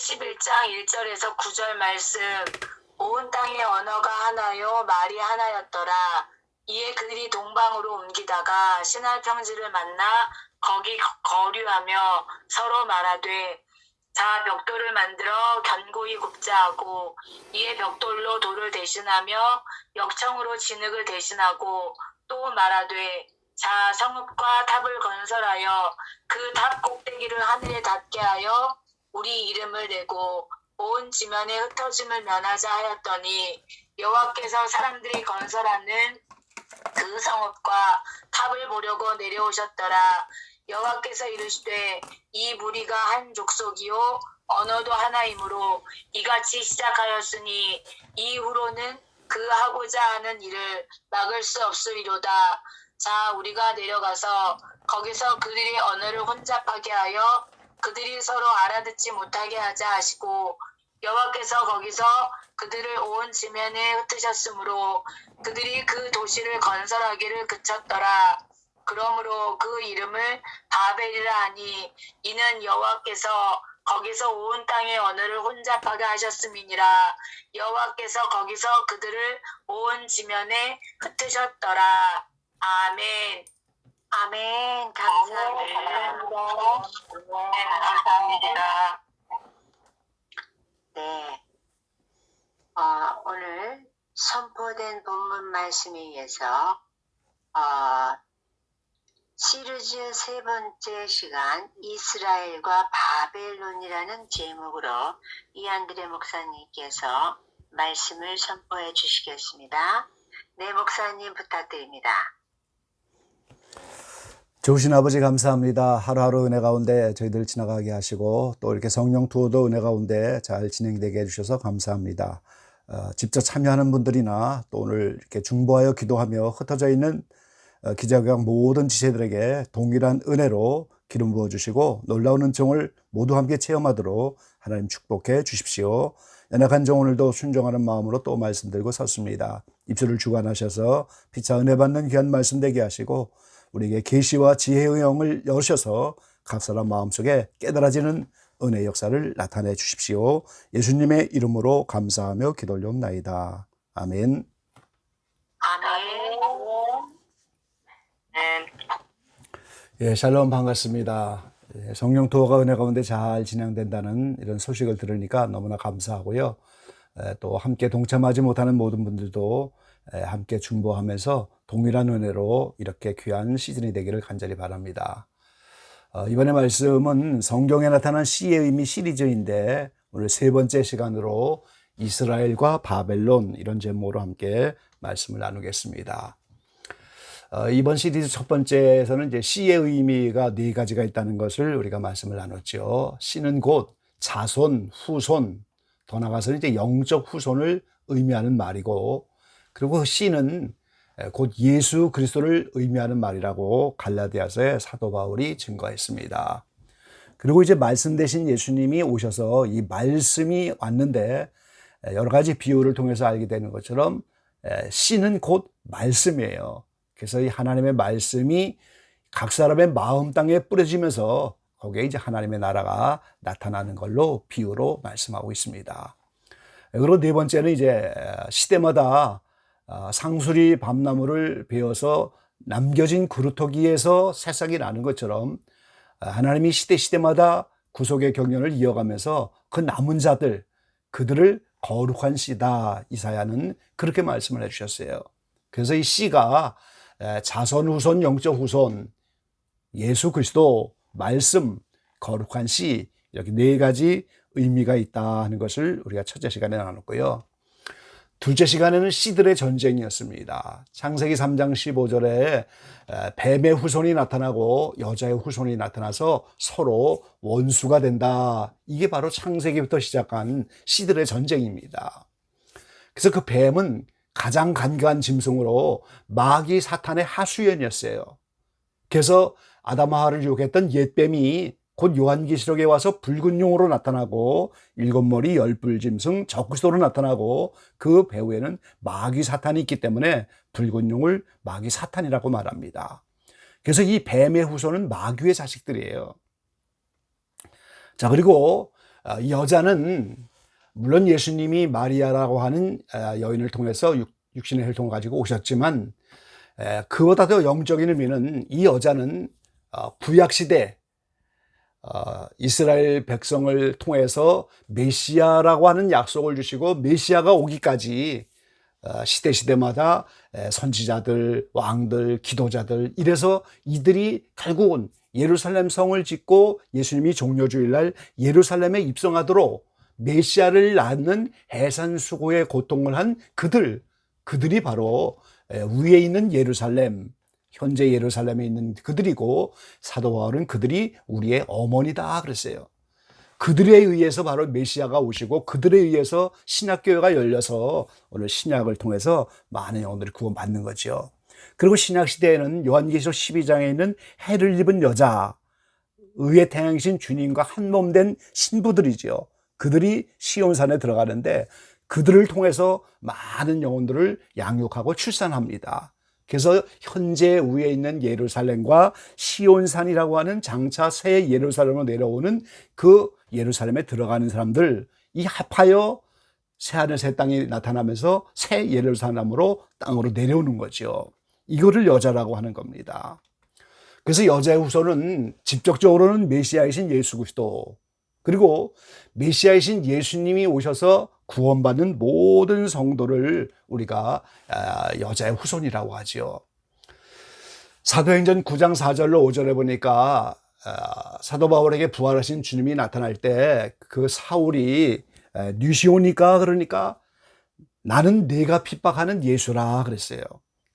11장 1절에서 9절 말씀. 온 땅의 언어가 하나요 말이 하나였더라. 이에 그들이 동방으로 옮기다가 시날 평지를 만나 거기 거류하며 서로 말하되 자 벽돌을 만들어 견고히 굽자 하고 이에 벽돌로 돌을 대신하며 역청으로 진흙을 대신하고 또 말하되 자 성읍과 탑을 건설하여 그 탑 꼭대기를 하늘에 닿게 하여 우리 이름을 내고 온 지면에 흩어짐을 면하자 하였더니 여호와께서 사람들이 건설하는 그 성읍과 탑을 보려고 내려오셨더라. 여호와께서 이르시되 이 무리가 한 족속이요 언어도 하나이므로 이같이 시작하였으니 이후로는 그 하고자 하는 일을 막을 수 없으리로다. 자 우리가 내려가서 거기서 그들의 언어를 혼잡하게 하여 그들이 서로 알아듣지 못하게 하자 하시고 여호와께서 거기서 그들을 온 지면에 흩으셨으므로 그들이 그 도시를 건설하기를 그쳤더라. 그러므로 그 이름을 바벨이라 하니 이는 여호와께서 거기서 온 땅의 언어를 혼잡하게 하셨음이니라. 여호와께서 거기서 그들을 온 지면에 흩으셨더라. 아멘. 아멘. 감사합니다. 감사합니다. 네. 오늘 선포된 본문 말씀에 의해서 시리즈 세 번째 시간 이스라엘과 바벨론이라는 제목으로 이안드레 목사님께서 말씀을 선포해 주시겠습니다. 네, 목사님 부탁드립니다. 좋으신 아버지 감사합니다. 하루하루 은혜 가운데 저희들 지나가게 하시고 또 이렇게 성령 투어도 은혜 가운데 잘 진행되게 해주셔서 감사합니다. 직접 참여하는 분들이나 또 오늘 이렇게 중보하여 기도하며 흩어져 있는 기자교양 모든 지체들에게 동일한 은혜로 기름 부어주시고 놀라운 은총을 모두 함께 체험하도록 하나님 축복해 주십시오. 연약한 종 오늘도 순종하는 마음으로 또 말씀드리고 섰습니다. 입술을 주관하셔서 피차 은혜 받는 귀한 말씀 되게 하시고 우리에게 계시와 지혜의 영을 여셔서 각 사람 마음속에 깨달아지는 은혜의 역사를 나타내 주십시오. 예수님의 이름으로 감사하며 기도 올려옵나이다. 아멘. 아멘. 예, 샬롬 반갑습니다. 성령 투어가 은혜 가운데 잘 진행된다는 이런 소식을 들으니까 너무나 감사하고요. 또 함께 동참하지 못하는 모든 분들도 함께 중보하면서 동일한 은혜로 이렇게 귀한 시즌이 되기를 간절히 바랍니다. 이번에 말씀은 성경에 나타난 시의 의미 시리즈인데 오늘 세 번째 시간으로 이스라엘과 바벨론 이런 제목으로 함께 말씀을 나누겠습니다. 이번 시리즈 첫 번째에서는 이제 시의 의미가 네 가지가 있다는 것을 우리가 말씀을 나눴죠. 시는 곧 자손, 후손, 더 나아가서는 이제 영적 후손을 의미하는 말이고, 그리고 시는 곧 예수 그리스도를 의미하는 말이라고 갈라디아서의 사도 바울이 증거했습니다. 그리고 이제 말씀 대신 예수님이 오셔서 이 말씀이 왔는데 여러 가지 비유를 통해서 알게 되는 것처럼 시는 곧 말씀이에요. 그래서 이 하나님의 말씀이 각 사람의 마음 땅에 뿌려지면서 거기에 이제 하나님의 나라가 나타나는 걸로 비유로 말씀하고 있습니다. 그리고 네 번째는 이제 시대마다 상수리 밤나무를 베어서 남겨진 그루터기에서 새싹이 나는 것처럼 하나님이 시대마다 구속의 경륜을 이어가면서 그 남은 자들, 그들을 거룩한 씨다. 이사야는 그렇게 말씀을 해주셨어요. 그래서 이 씨가 자손, 후손, 영적 후손, 예수 그리스도, 말씀, 거룩한 씨, 이렇게 네 가지 의미가 있다 하는 것을 우리가 첫째 시간에 나눴고요. 둘째 시간에는 씨들의 전쟁이었습니다. 창세기 3장 15절에 뱀의 후손이 나타나고 여자의 후손이 나타나서 서로 원수가 된다. 이게 바로 창세기부터 시작한 씨들의 전쟁입니다. 그래서 그 뱀은 가장 간교한 짐승으로 마귀 사탄의 하수연이었어요. 그래서 아담 하와를 유혹했던 옛뱀이 곧 요한계시록에 와서 붉은 용으로 나타나고 일곱 머리 열불 짐승 적그리스도로 나타나고 그 배후에는 마귀 사탄이 있기 때문에 붉은 용을 마귀 사탄이라고 말합니다. 그래서 이 뱀의 후손은 마귀의 자식들이에요. 자, 그리고 여자는 물론 예수님이 마리아라고 하는 여인을 통해서 육신의 혈통을 가지고 오셨지만 그보다 더 영적인 의미는 이 여자는 구약시대 이스라엘 백성을 통해서 메시아라고 하는 약속을 주시고 메시아가 오기까지 시대마다 선지자들, 왕들, 기도자들 이래서 이들이 결국은 예루살렘 성을 짓고 예수님이 종려주일날 예루살렘에 입성하도록 메시아를 낳는 해산수고의 고통을 한 그들이 바로 위에 있는 예루살렘, 현재 예루살렘에 있는 그들이고 사도 바울은 그들이 우리의 어머니다 그랬어요. 그들에 의해서 바로 메시아가 오시고 그들에 의해서 신약교회가 열려서 오늘 신약을 통해서 많은 영혼들이 구원받는 거죠. 그리고 신약시대에는 요한계시록 12장에 있는 해를 입은 여자, 의의 태양이신 주님과 한몸된 신부들이죠. 그들이 시온산에 들어가는데 그들을 통해서 많은 영혼들을 양육하고 출산합니다. 그래서 현재 위에 있는 예루살렘과 시온산이라고 하는 장차 새 예루살렘으로 내려오는 그 예루살렘에 들어가는 사람들, 이 합하여 새하늘 새 땅이 나타나면서 새 예루살렘으로 땅으로 내려오는 거죠. 이거를 여자라고 하는 겁니다. 그래서 여자의 후손은 직접적으로는 메시아이신 예수 그리스도, 그리고 메시아이신 예수님이 오셔서 구원받는 모든 성도를 우리가 여자의 후손이라고 하지요. 사도행전 9장 4절로 5절에 보니까 사도 바울에게 부활하신 주님이 나타날 때 그 사울이 뉴시오니까 그러니까 나는 네가 핍박하는 예수라 그랬어요.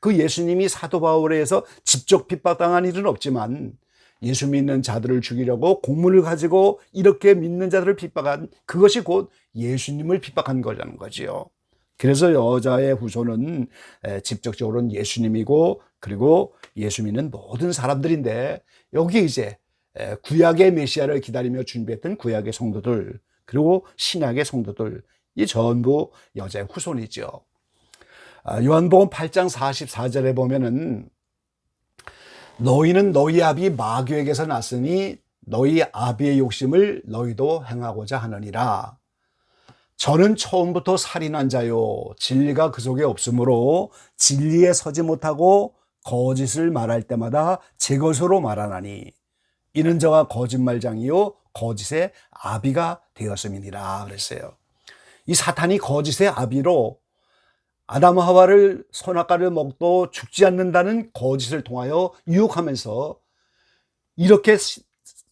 그 예수님이 사도 바울에 의해서 직접 핍박당한 일은 없지만 예수 믿는 자들을 죽이려고 공문을 가지고 이렇게 믿는 자들을 핍박한 그것이 곧 예수님을 핍박한 거라는 거지요. 그래서 여자의 후손은 직접적으로는 예수님이고 그리고 예수 믿는 모든 사람들인데 여기 이제 구약의 메시아를 기다리며 준비했던 구약의 성도들 그리고 신약의 성도들 이 전부 여자의 후손이죠. 요한복음 8장 44절에 보면은 너희는 너희 아비 마귀에게서 났으니 너희 아비의 욕심을 너희도 행하고자 하느니라. 저는 처음부터 살인한 자요 진리가 그 속에 없으므로 진리에 서지 못하고 거짓을 말할 때마다 제 것으로 말하나니 이는 저가 거짓말장이요 거짓의 아비가 되었음이니라 그랬어요. 이 사탄이 거짓의 아비로 아담 하와를 선악과를 먹도 죽지 않는다는 거짓을 통하여 유혹하면서 이렇게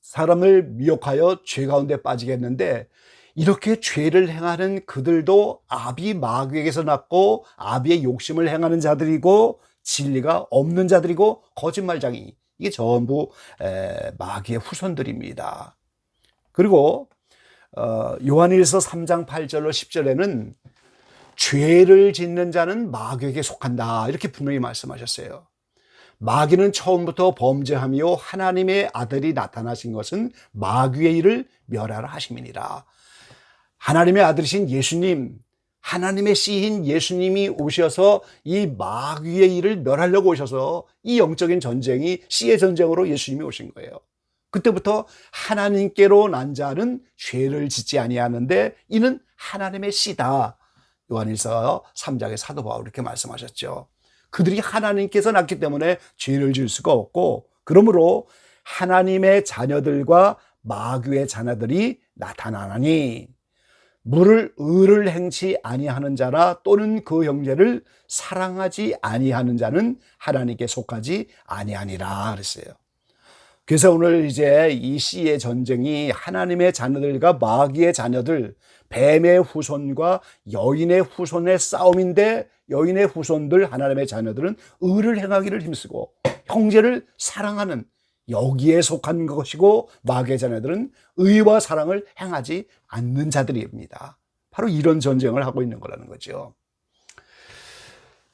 사람을 미혹하여 죄 가운데 빠지게 했는데 이렇게 죄를 행하는 그들도 아비 마귀에게서 났고 아비의 욕심을 행하는 자들이고 진리가 없는 자들이고 거짓말장이 이게 전부 마귀의 후손들입니다. 그리고 요한일서 3장 8절로 10절에는 죄를 짓는 자는 마귀에게 속한다 이렇게 분명히 말씀하셨어요. 마귀는 처음부터 범죄하며 하나님의 아들이 나타나신 것은 마귀의 일을 멸하라 하심이니라. 하나님의 아들이신 예수님, 하나님의 씨인 예수님이 오셔서 이 마귀의 일을 멸하려고 오셔서 이 영적인 전쟁이 씨의 전쟁으로 예수님이 오신 거예요. 그때부터 하나님께로 난 자는 죄를 짓지 아니하는데 이는 하나님의 씨다. 요한일서 3장의 사도 바울 이렇게 말씀하셨죠. 그들이 하나님께서 낳기 때문에 죄를 지을 수가 없고 그러므로 하나님의 자녀들과 마귀의 자녀들이 나타나나니 의를 행치 아니하는 자나 또는 그 형제를 사랑하지 아니하는 자는 하나님께 속하지 아니하니라 그랬어요. 그래서 오늘 이제 이 씨의 전쟁이 하나님의 자녀들과 마귀의 자녀들, 뱀의 후손과 여인의 후손의 싸움인데 여인의 후손들 하나님의 자녀들은 의를 행하기를 힘쓰고 형제를 사랑하는 여기에 속한 것이고 마귀의 자녀들은 의와 사랑을 행하지 않는 자들입니다. 바로 이런 전쟁을 하고 있는 거라는 거죠.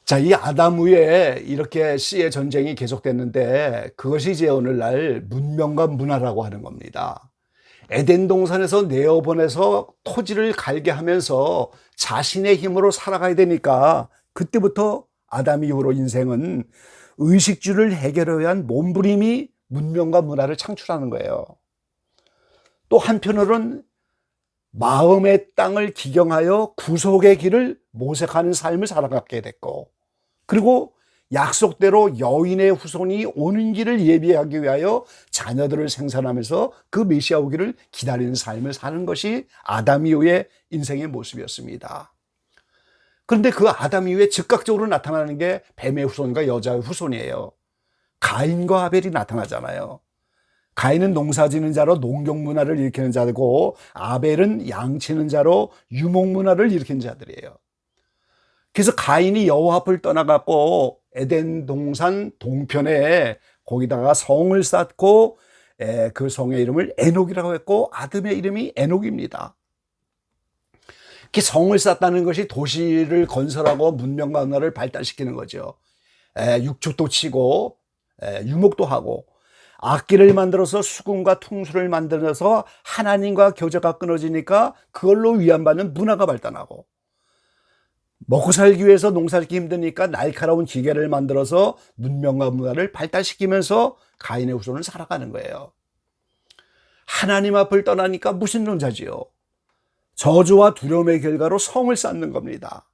자, 이 아담 후에 이렇게 씨의 전쟁이 계속됐는데 그것이 이제 오늘날 문명과 문화라고 하는 겁니다. 에덴 동산에서 내어보내서 토지를 갈게 하면서 자신의 힘으로 살아가야 되니까 그때부터 아담 이후로 인생은 의식주를 해결하기 위한 몸부림이 문명과 문화를 창출하는 거예요. 또 한편으로는 마음의 땅을 기경하여 구속의 길을 모색하는 삶을 살아가게 됐고, 그리고 약속대로 여인의 후손이 오는 길을 예비하기 위하여 자녀들을 생산하면서 그 메시아 오기를 기다리는 삶을 사는 것이 아담 이후의 인생의 모습이었습니다. 그런데 그 아담 이후에 즉각적으로 나타나는 게 뱀의 후손과 여자의 후손이에요. 가인과 아벨이 나타나잖아요. 가인은 농사지는 자로 농경 문화를 일으키는 자고, 아벨은 양치는 자로 유목 문화를 일으키는 자들이에요. 그래서 가인이 여호와 앞을 떠나갖고 에덴 동산 동편에 거기다가 성을 쌓고, 그 성의 이름을 에녹이라고 했고, 아들의 이름이 에녹입니다. 그 성을 쌓다는 것이 도시를 건설하고 문명과 문화를 발달시키는 거죠. 육축도 치고 유목도 하고, 악기를 만들어서 수금과 퉁수를 만들어서 하나님과 교제가 끊어지니까 그걸로 위안받는 문화가 발달하고, 먹고 살기 위해서 농사짓기 힘드니까 날카로운 기계를 만들어서 문명과 문화를 발달시키면서 가인의 후손을 살아가는 거예요. 하나님 앞을 떠나니까 무슨 논자지요? 저주와 두려움의 결과로 성을 쌓는 겁니다.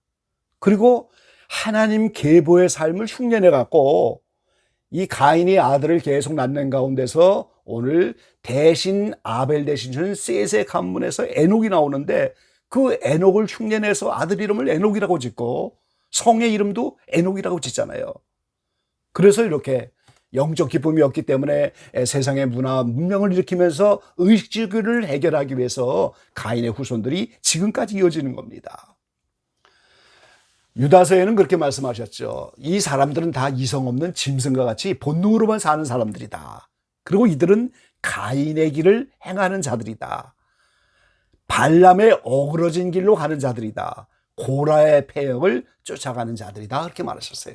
그리고 하나님 계보의 삶을 흉내내 갖고 이 가인이 아들을 계속 낳는 가운데서 오늘 대신 아벨 대신 주는 셋의 가문에서 에녹이 나오는데, 그 에녹을 흉내내서 아들 이름을 에녹이라고 짓고 성의 이름도 에녹이라고 짓잖아요. 그래서 이렇게 영적 기쁨이 없기 때문에 세상의 문화 문명을 일으키면서 의식주의를 해결하기 위해서 가인의 후손들이 지금까지 이어지는 겁니다. 유다서에는 그렇게 말씀하셨죠. 이 사람들은 다 이성 없는 짐승과 같이 본능으로만 사는 사람들이다. 그리고 이들은 가인의 길을 행하는 자들이다. 발람의 어그러진 길로 가는 자들이다. 고라의 폐역을 쫓아가는 자들이다. 그렇게 말하셨어요.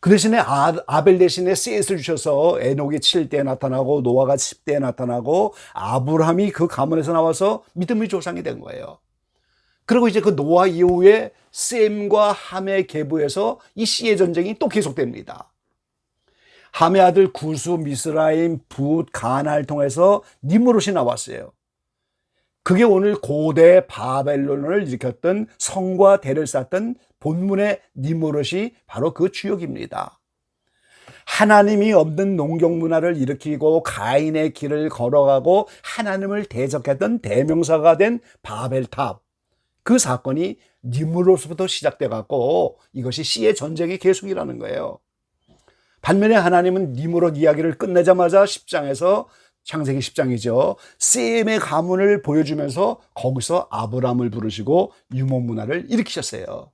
그 대신에 아벨 대신에 셋을 주셔서 에녹이 7대에 나타나고 노아가 10대에 나타나고 아브라함이 그 가문에서 나와서 믿음의 조상이 된 거예요. 그리고 이제 그 노아 이후에 셈과 함의 계보에서 이 씨의 전쟁이 또 계속됩니다. 함의 아들 구수, 미스라임, 붓, 가나를 통해서 니므롯이 나왔어요. 그게 오늘 고대 바벨론을 일으켰던 성과 대를 쌓던 본문의 니므롯이 바로 그 주역입니다. 하나님이 없는 농경 문화를 일으키고 가인의 길을 걸어가고 하나님을 대적했던 대명사가 된 바벨탑, 그 사건이 니므롯부터 시작돼 갖고 이것이 씨의 전쟁의 계속이라는 거예요. 반면에 하나님은 니므롯 이야기를 끝내자마자 10장에서 창세기 10장이죠. 셈의 가문을 보여주면서 거기서 아브람을 부르시고 유목 문화를 일으키셨어요.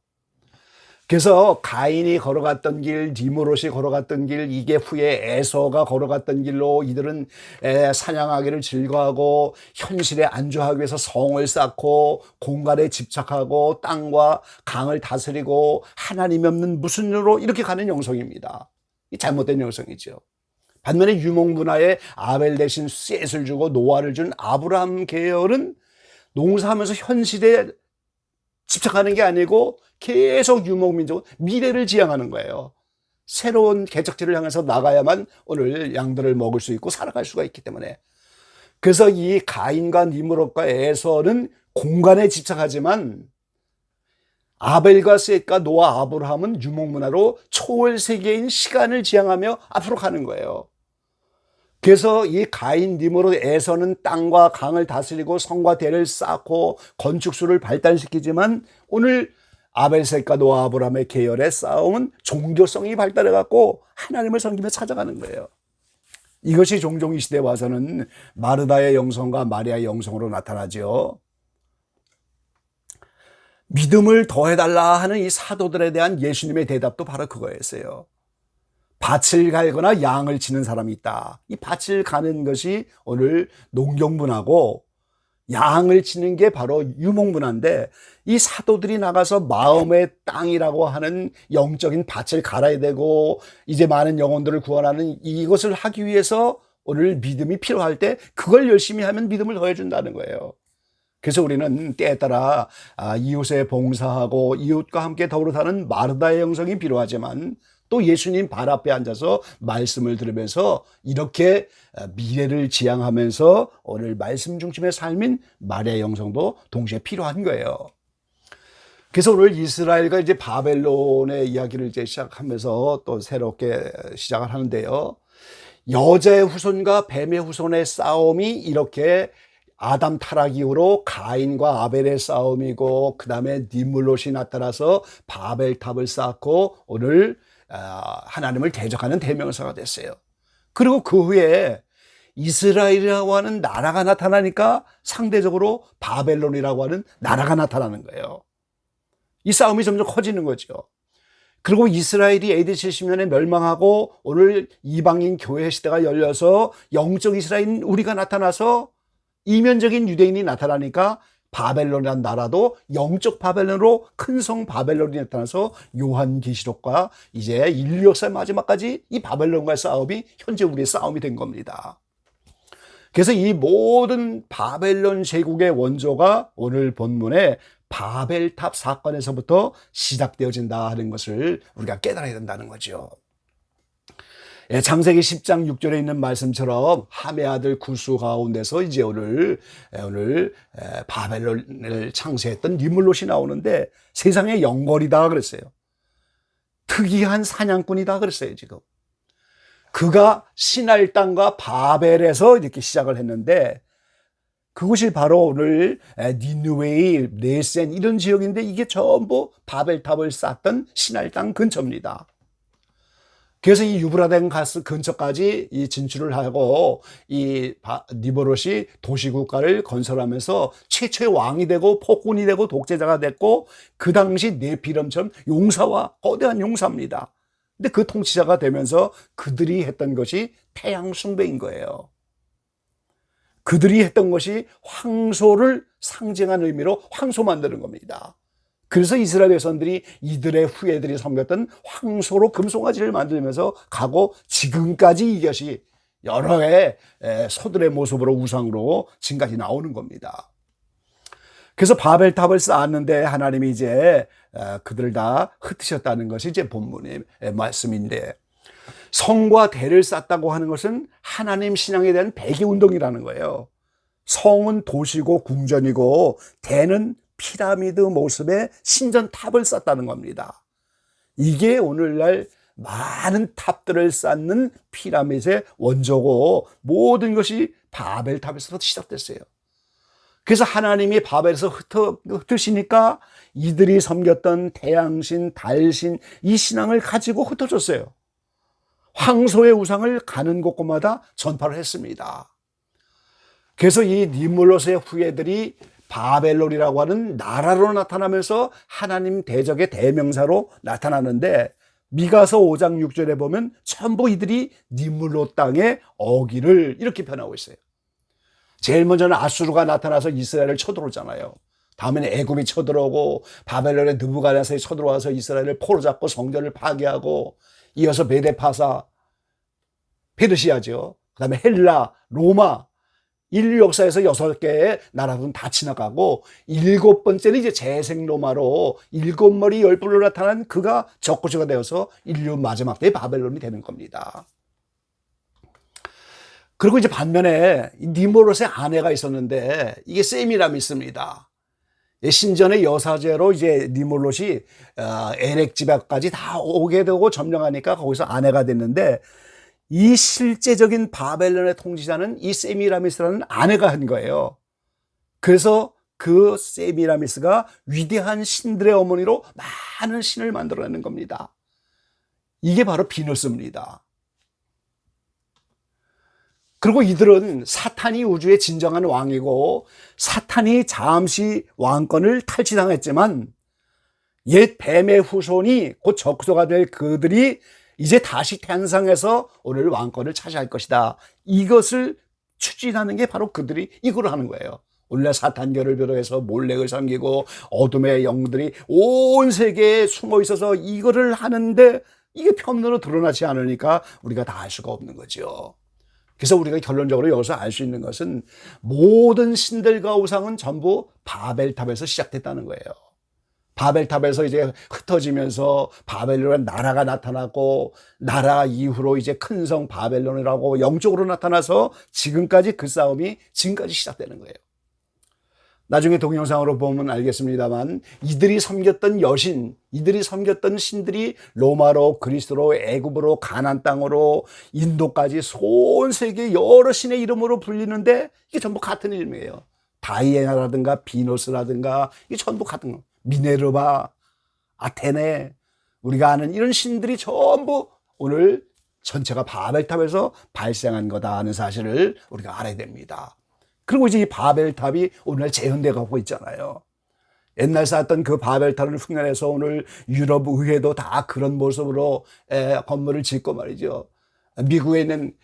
그래서 가인이 걸어갔던 길, 니므롯이 걸어갔던 길, 이게 후에 에서가 걸어갔던 길로 이들은 사냥하기를 즐거워하고 현실에 안주하기 위해서 성을 쌓고 공간에 집착하고 땅과 강을 다스리고 하나님이 없는 무슨으로 이렇게 가는 영성입니다. 이 잘못된 영성이죠. 반면에 유목 문화에 아벨 대신 셋을 주고 노아를 준 아브라함 계열은 농사하면서 현실에 집착하는 게 아니고 계속 유목민족은 미래를 지향하는 거예요. 새로운 개척지를 향해서 나가야만 오늘 양들을 먹을 수 있고 살아갈 수가 있기 때문에. 그래서 이 가인과 니므롯과 에서는 공간에 집착하지만 아벨과 셋과 노아, 아브라함은 유목문화로 초월 세계인 시간을 지향하며 앞으로 가는 거예요. 그래서 이 가인, 니므롯, 에서는 땅과 강을 다스리고 성과 대를 쌓고 건축수를 발달시키지만 오늘 아벨셋과 노아, 아브라함의 계열의 싸움은 종교성이 발달해갖고 하나님을 섬기며 찾아가는 거예요. 이것이 종종 이 시대에 와서는 마르다의 영성과 마리아의 영성으로 나타나죠. 믿음을 더해달라 하는 이 사도들에 대한 예수님의 대답도 바로 그거였어요. 밭을 갈거나 양을 치는 사람이 있다. 이 밭을 가는 것이 오늘 농경문화고 양을 치는 게 바로 유목문화인데, 이 사도들이 나가서 마음의 땅이라고 하는 영적인 밭을 갈아야 되고 이제 많은 영혼들을 구원하는 이것을 하기 위해서 오늘 믿음이 필요할 때 그걸 열심히 하면 믿음을 더해준다는 거예요. 그래서 우리는 때에 따라 이웃에 봉사하고 이웃과 함께 더불어 사는 마르다의 영성이 필요하지만 또 예수님 발 앞에 앉아서 말씀을 들으면서 이렇게 미래를 지향하면서 오늘 말씀 중심의 삶인 마리아의 영성도 동시에 필요한 거예요. 그래서 오늘 이스라엘과 이제 바벨론의 이야기를 이제 시작하면서 또 새롭게 시작을 하는데요. 여자의 후손과 뱀의 후손의 싸움이 이렇게 아담 타락 이후로 가인과 아벨의 싸움이고, 그 다음에 니물롯이 나타나서 바벨탑을 쌓고 오늘 하나님을 대적하는 대명사가 됐어요. 그리고 그 후에 이스라엘이라고 하는 나라가 나타나니까 상대적으로 바벨론이라고 하는 나라가 나타나는 거예요. 이 싸움이 점점 커지는 거죠. 그리고 이스라엘이 AD 70년에 멸망하고 오늘 이방인 교회 시대가 열려서 영적 이스라엘인 우리가 나타나서 이면적인 유대인이 나타나니까 바벨론이라는 나라도 영적 바벨론으로 큰 성 바벨론이 나타나서 요한계시록과 이제 인류 역사의 마지막까지 이 바벨론과의 싸움이 현재 우리의 싸움이 된 겁니다. 그래서 이 모든 바벨론 제국의 원조가 오늘 본문에 바벨탑 사건에서부터 시작되어진다 하는 것을 우리가 깨달아야 된다는 거죠. 창세기 10장 6절에 있는 말씀처럼 함의 아들 구스 가운데서 이제 오늘 바벨론을 창세했던 니물롯이 나오는데 세상의 영걸이다 그랬어요. 특이한 사냥꾼이다 그랬어요. 지금 그가 시날 땅과 바벨에서 이렇게 시작을 했는데, 그곳이 바로 오늘 니느웨이, 네센 이런 지역인데 이게 전부 바벨탑을 쌓던 시날 땅 근처입니다. 그래서 이 유브라데 가스 근처까지 이 진출을 하고 이 니므롯이 도시국가를 건설하면서 최초의 왕이 되고 폭군이 되고 독재자가 됐고, 그 당시 네피림처럼 용사와 거대한 용사입니다. 근데 그 통치자가 되면서 그들이 했던 것이 태양 숭배인 거예요. 그들이 했던 것이 황소를 상징한 의미로 황소 만드는 겁니다. 그래서 이스라엘 백성들이 이들의 후예들이 섬겼던 황소로 금송아지를 만들면서 가고, 지금까지 이것이 여러 해 소들의 모습으로 우상으로 지금까지 나오는 겁니다. 그래서 바벨탑을 쌓았는데 하나님이 이제 그들을 다 흩으셨다는 것이 이제 본문의 말씀인데, 성과 대를 쌓았다고 하는 것은 하나님 신앙에 대한 배기운동이라는 거예요. 성은 도시고 궁전이고 대는 피라미드 모습의 신전탑을 쌓았다는 겁니다. 이게 오늘날 많은 탑들을 쌓는 피라미드의 원조고, 모든 것이 바벨탑에서 시작됐어요. 그래서 하나님이 바벨에서 흩으시니까 이들이 섬겼던 태양신, 달신 이 신앙을 가지고 흩어졌어요. 황소의 우상을 가는 곳곳마다 전파를 했습니다. 그래서 이 니물롯의 후예들이 바벨론이라고 하는 나라로 나타나면서 하나님 대적의 대명사로 나타나는데, 미가서 5장 6절에 보면 전부 이들이 니물롯 땅의 어기를 이렇게 표현하고 있어요. 제일 먼저는 아수르가 나타나서 이스라엘을 쳐들어오잖아요. 다음에는 애굽이 쳐들어오고, 바벨론의 느부갓네살이 쳐들어와서 이스라엘을 포로잡고 성전을 파괴하고, 이어서 베데파사, 페르시아죠. 그 다음에 헬라, 로마, 인류 역사에서 6개의 나라들은 다 지나가고, 7번째는 이제 재생 로마로 7머리 10불로 나타난 그가 적구주가 되어서 인류 마지막 때의 바벨론이 되는 겁니다. 그리고 이제 반면에 니므롯의 아내가 있었는데 이게 세미라미스입니다. 신전의 여사제로 이제 니므롯이 에렉 지방까지 다 오게 되고 점령하니까 거기서 아내가 됐는데, 이 실제적인 바벨론의 통치자는 이 세미라미스라는 아내가 한 거예요. 그래서 그 세미라미스가 위대한 신들의 어머니로 많은 신을 만들어내는 겁니다. 이게 바로 비누스입니다. 그리고 이들은 사탄이 우주의 진정한 왕이고, 사탄이 잠시 왕권을 탈취당했지만 옛 뱀의 후손이 곧 적그리스도가 될 그들이 이제 다시 탄생해서 오늘 왕권을 차지할 것이다. 이것을 추진하는 게 바로 그들이 이걸 하는 거예요. 오늘날 사탄교를 비롯해서 몰렉을 섬기고 어둠의 영들이 온 세계에 숨어 있어서 이거를 하는데, 이게 표면으로 드러나지 않으니까 우리가 다 알 수가 없는 거죠. 그래서 우리가 결론적으로 여기서 알 수 있는 것은 모든 신들과 우상은 전부 바벨탑에서 시작됐다는 거예요. 바벨탑에서 이제 흩어지면서 바벨론의 나라가 나타났고, 나라 이후로 이제 큰 성 바벨론이라고 영적으로 나타나서 지금까지 그 싸움이 지금까지 시작되는 거예요. 나중에 동영상으로 보면 알겠습니다만, 이들이 섬겼던 여신, 이들이 섬겼던 신들이 로마로, 그리스로, 애굽으로, 가나안 땅으로, 인도까지 온 세계 여러 신의 이름으로 불리는데 이게 전부 같은 이름이에요. 다이애나라든가 비너스라든가 이게 전부 같은 거. 미네르바, 아테네, 우리가 아는 이런 신들이 전부 오늘 전체가 바벨탑에서 발생한 거다 하는 사실을 우리가 알아야 됩니다. 그리고 이제 이 바벨탑이 오늘 재현돼 가고 있잖아요. 옛날 쌓았던 그 바벨탑을 흉내내서 오늘 유럽 의회도 다 그런 모습으로 건물을 짓고 말이죠. 미국에 있는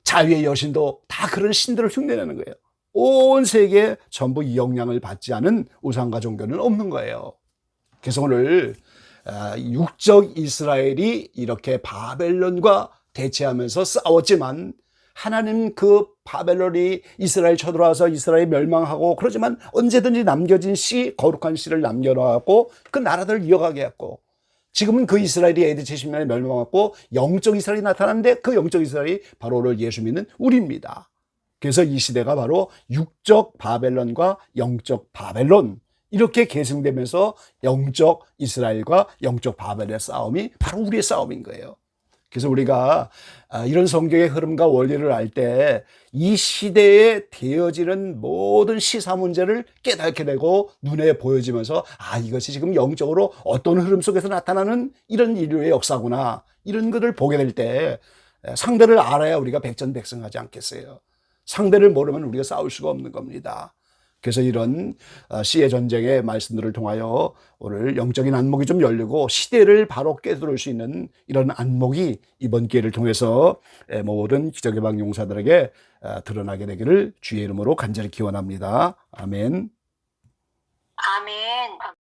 자유의 여신도 다 그런 신들을 흉내내는 거예요. 온 세계에 전부 이 영향을 받지 않은 우상과 종교는 없는 거예요. 그래서 오늘 육적 이스라엘이 이렇게 바벨론과 대치하면서 싸웠지만, 하나님 그 바벨론이 이스라엘 쳐들어와서 이스라엘 멸망하고, 그러지만 언제든지 남겨진 씨, 거룩한 씨를 남겨놓고 그 나라들을 이어가게 했고, 지금은 그 이스라엘이 AD 70년에 멸망하고 영적 이스라엘이 나타났는데, 그 영적 이스라엘이 바로 오늘 예수 믿는 우리입니다. 그래서 이 시대가 바로 육적 바벨론과 영적 바벨론, 이렇게 계승되면서 영적 이스라엘과 영적 바벨의 싸움이 바로 우리의 싸움인 거예요. 그래서 우리가 이런 성경의 흐름과 원리를 알 때 이 시대에 되어지는 모든 시사 문제를 깨닫게 되고 눈에 보여지면서, 이것이 지금 영적으로 어떤 흐름 속에서 나타나는 이런 인류의 역사구나, 이런 것을 보게 될 때 상대를 알아야 우리가 백전백승하지 않겠어요. 상대를 모르면 우리가 싸울 수가 없는 겁니다. 그래서 이런 씨의 전쟁의 말씀들을 통하여 오늘 영적인 안목이 좀 열리고 시대를 바로 꿰뚫을 수 있는 이런 안목이 이번 기회를 통해서 모든 기적의 방 용사들에게 드러나게 되기를 주의 이름으로 간절히 기원합니다. 아멘. 아멘.